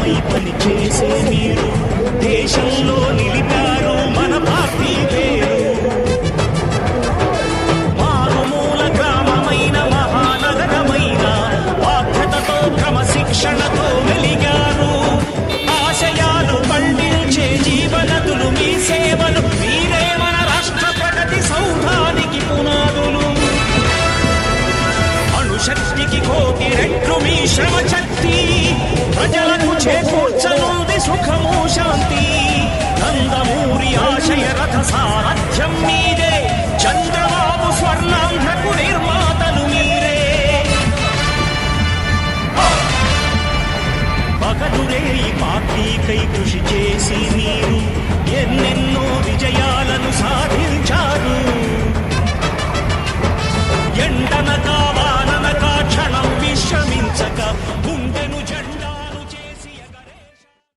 పార్టీకై పనిచేసే మీరు దేశంలో నిలిపారు మన పార్టీ పేరు. మారుమూల గ్రామమైన మహానగరమైన బాధ్యతతో క్రమశిక్షణతో వెలిగారు. ఆశయాలు పండించే జీవనదులు మీ సేవలు, మీరే మన రాష్ట్ర ప్రగతి సౌధానికి పునాదులు. అణుశక్తికి కోటి రెట్లు మీ శ్రమ శక్తి, ప్రజలకు చేకూర్చనుంది సుఖము శాంతి. నందమూరి ఆశయ రథ సారథ్యం మీరే, చంద్రబాబు స్వర్ణాంధ్రకు నిర్మాతలు మీరే. పగలురే ఈ పార్టీకై కృషి చేసి మీరు ఎన్నెన్నో విజయాలను సాధించారు.